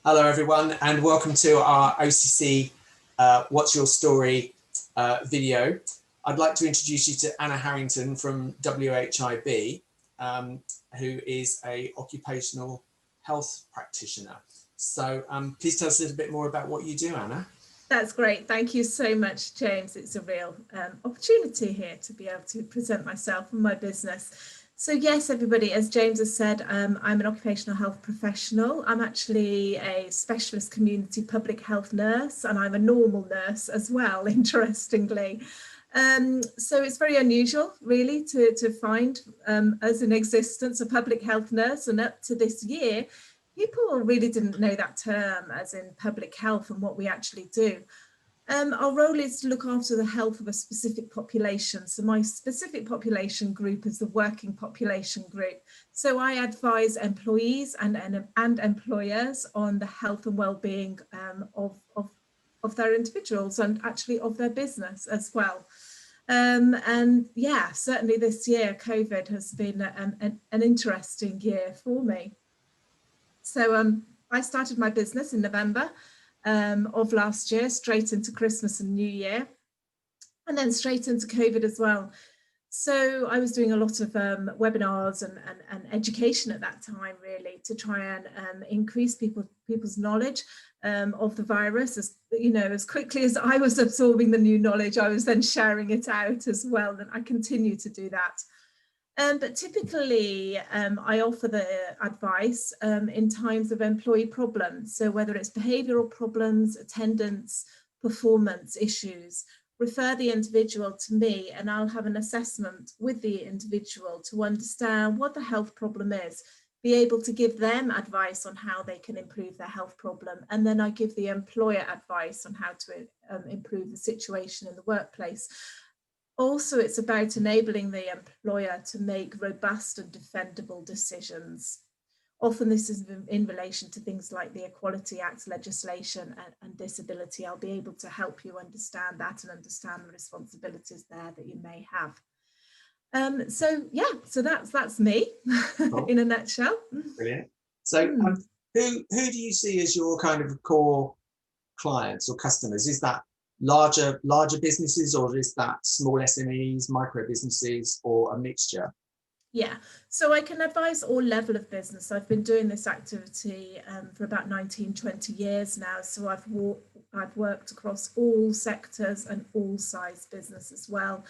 Hello, everyone, and welcome to our OCC What's Your Story video. I'd like to introduce you to Anna Harrington from WHIB, who is an occupational health practitioner. So please tell us a little bit more about what you do, Anna. That's great. Thank you so much, James. It's a real opportunity here to be able to present myself and my business. So yes, everybody, as James has said, I'm an occupational health professional. I'm actually a specialist community public health nurse, and I'm a normal nurse as well, interestingly. So it's very unusual, really, to find as in existence a public health nurse, and up to this year, people really didn't know that term as in public health and what we actually do. Our role is to look after the health of a specific population. So my specific population group is the working population group. So I advise employees and employers on the health and well-being of their individuals and actually of their business as well. And yeah, certainly this year, COVID has been an interesting year for me. So I started my business in November of last year, straight into Christmas and New Year, and then straight into COVID as well. So I was doing a lot of webinars and education at that time, really, to try and increase people's knowledge of the virus. As you know, as quickly as I was absorbing the new knowledge, I was then sharing it out as well, and I continue to do that. But typically, I offer the advice in times of employee problems. So whether it's behavioural problems, attendance, performance issues, refer the individual to me and I'll have an assessment with the individual to understand what the health problem is, be able to give them advice on how they can improve their health problem. And then I give the employer advice on how to improve the situation in the workplace. Also, it's about enabling the employer to make robust and defendable decisions. Often this is in relation to things like the Equality Act legislation and disability. I'll be able to help you understand that and understand the responsibilities there that you may have. So that's me in a nutshell. Brilliant. So who do you see as your kind of core clients or customers? Is that larger businesses, or is that small SMEs, micro businesses, or a mixture? Yeah, so I can advise all level of business. I've been doing this activity for about 19-20 years now. So I've worked across all sectors and all size business as well.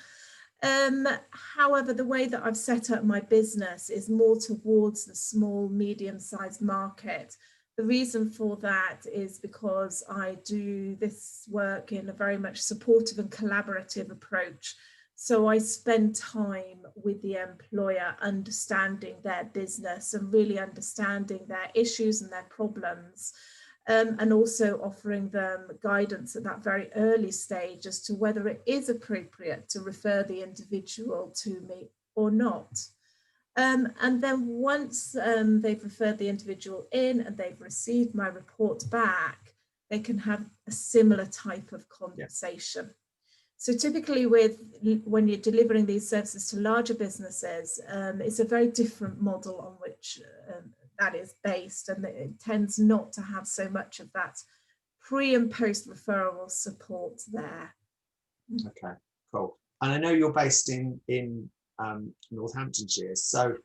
However, the way that I've set up my business is more towards the small, medium-sized market. The reason for that is because I do this work in a very much supportive and collaborative approach. So I spend time with the employer understanding their business and really understanding their issues and their problems, and also offering them guidance at that very early stage as to whether it is appropriate to refer the individual to me or not. And then once they've referred the individual in and they've received my report back, they can have a similar type of conversation. Yeah. So typically when you're delivering these services to larger businesses, it's a very different model on which that is based, and it tends not to have so much of that pre and post referral support there. Okay, cool. And I know you're based in Northamptonshire. So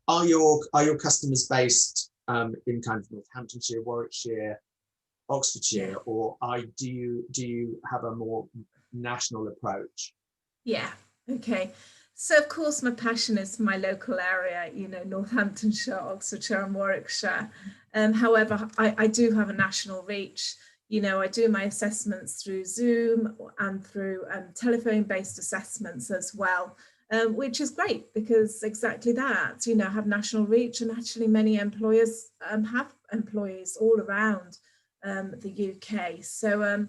are your customers based in kind of Northamptonshire, Warwickshire, Oxfordshire, or do you have a more national approach? Yeah, okay. So of course my passion is my local area, you know, Northamptonshire, Oxfordshire and Warwickshire. However, I do have a national reach. You know, I do my assessments through Zoom and through telephone-based assessments as well, which is great because exactly that, you know, have national reach, and actually many employers have employees all around the UK. So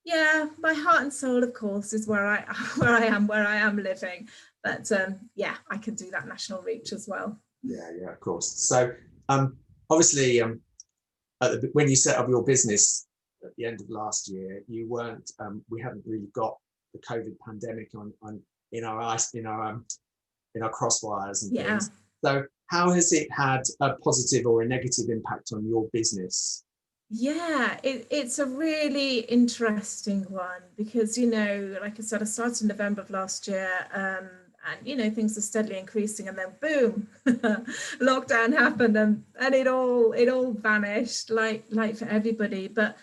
yeah, my heart and soul, of course, is where I am living. But yeah, I can do that national reach as well. Yeah, of course. So obviously, when you set up your business at the end of last year, you weren't. We haven't really got the COVID pandemic in our crosswires and things. So how has it had a positive or a negative impact on your business Yeah, it's a really interesting one because, you know, like I said, I started in November of last year, and, you know, things are steadily increasing, and then boom, lockdown happened, and it all vanished like for everybody. But,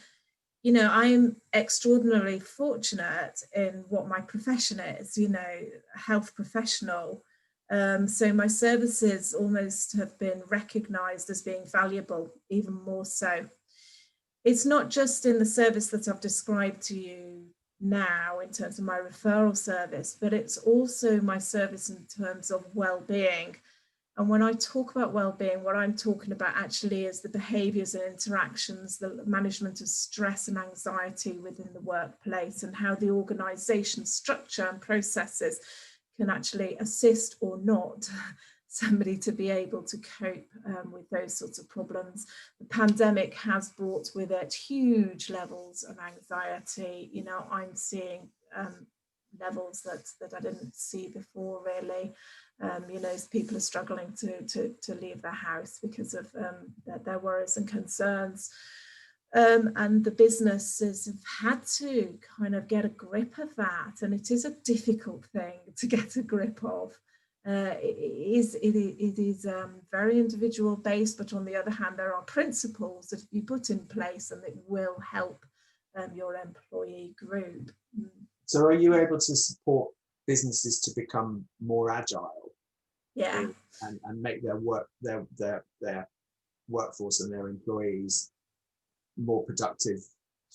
you know, I'm extraordinarily fortunate in what my profession is, you know, a health professional. So my services almost have been recognized as being valuable, even more so. It's not just in the service that I've described to you now in terms of my referral service, but it's also my service in terms of well-being. And when I talk about well-being, what I'm talking about actually is the behaviours and interactions, the management of stress and anxiety within the workplace, and how the organisation structure and processes can actually assist or not somebody to be able to cope with those sorts of problems. The pandemic has brought with it huge levels of anxiety. You know, I'm seeing levels that I didn't see before, really. You know, people are struggling to leave their house because of their worries and concerns. And the businesses have had to kind of get a grip of that. And it is a difficult thing to get a grip of. It is very individual based, but on the other hand, there are principles that you put in place and that will help your employee group. So are you able to support businesses to become more agile? Yeah. And make their workforce and their employees more productive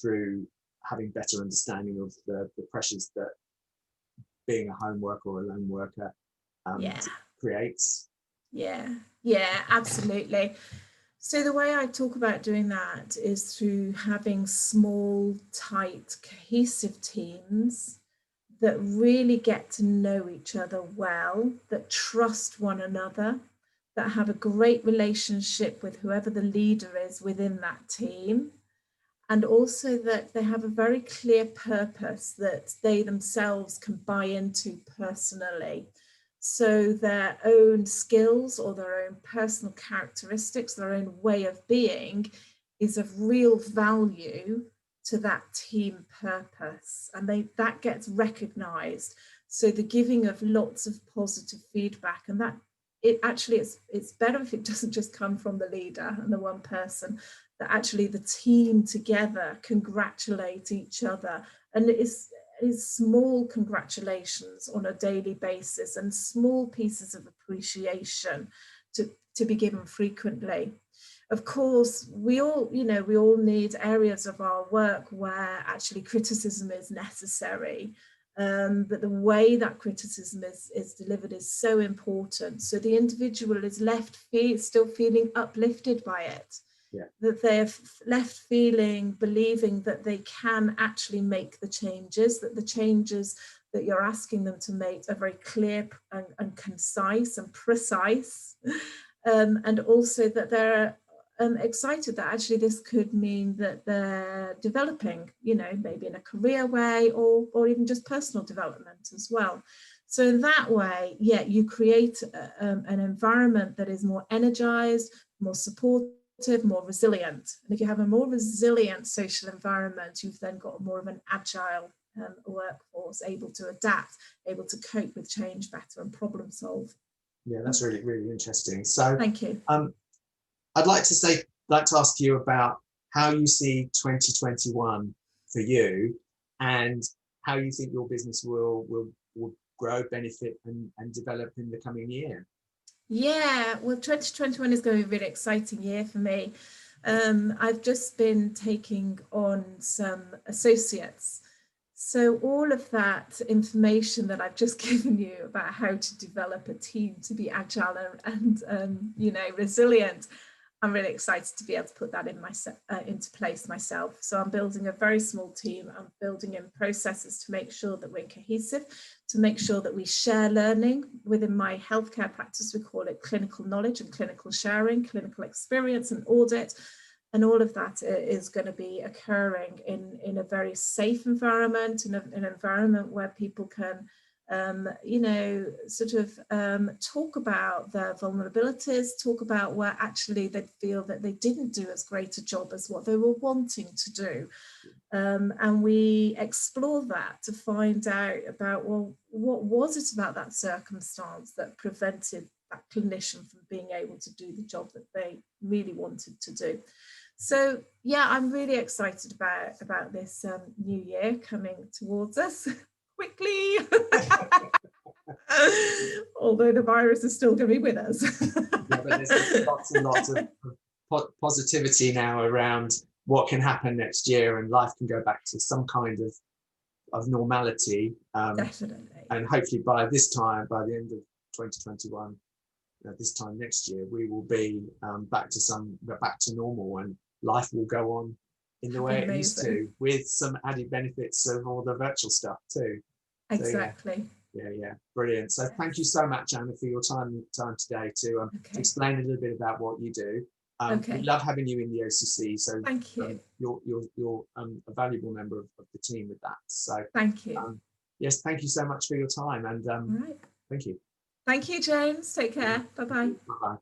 through having better understanding of the pressures that being a home worker or a lone worker creates? Yeah, absolutely. So the way I talk about doing that is through having small, tight, cohesive teams that really get to know each other well, that trust one another, that have a great relationship with whoever the leader is within that team, and also that they have a very clear purpose that they themselves can buy into personally. So their own skills or their own personal characteristics, their own way of being is of real value to that team purpose, and that gets recognized. So the giving of lots of positive feedback, and that it actually it's better if it doesn't just come from the leader and the one person, that actually the team together congratulate each other, and it's small congratulations on a daily basis and small pieces of appreciation to be given frequently. Of course, we all need areas of our work where actually criticism is necessary. But the way that criticism is delivered is so important. So the individual is left still feeling uplifted by it. Yeah. That they're left feeling, believing that they can actually make the changes, that the changes that you're asking them to make are very clear and concise and precise. And also that they're excited that actually this could mean that they're developing, you know, maybe in a career way or even just personal development as well. So in that way, yeah, you create an environment that is more energized, more supportive, more resilient. And if you have a more resilient social environment, you've then got more of an agile workforce, able to adapt, able to cope with change better and problem solve. Yeah, that's really, really interesting. So thank you. I'd like to ask you about how you see 2021 for you, and how you think your business will grow, benefit, and develop in the coming year. Yeah, well, 2021 is going to be a really exciting year for me. I've just been taking on some associates. So all of that information that I've just given you about how to develop a team to be agile and you know, resilient, I'm really excited to be able to put that into place myself. So I'm building a very small team. I'm building in processes to make sure that we're cohesive, to make sure that we share learning. Within my healthcare practice, we call it clinical knowledge and clinical sharing, clinical experience and audit. And all of that is going to be occurring in a very safe environment, in an environment where people can you know, sort of talk about their vulnerabilities, talk about where actually they feel that they didn't do as great a job as what they were wanting to do. And we explore that to find out about, well, what was it about that circumstance that prevented that clinician from being able to do the job that they really wanted to do. So yeah, I'm really excited about this new year coming towards us quickly. Although the virus is still going to be with us. Yeah, but there's lots and lots of positivity now around what can happen next year, and life can go back to some kind of normality. Definitely. And hopefully by this time, by the end of 2021, this time next year, we will be back to normal, and life will go on in the way it used to, with some added benefits of all the virtual stuff too. Exactly. So, yeah, brilliant. So thank you so much, Anna, for your time today to explain a little bit about what you do. We love having you in the OCC. So thank you. You're a valuable member of the team with that. So thank you. Yes, thank you so much for your time, and right. Thank you. Thank you, James. Take care. Bye-bye. Bye-bye.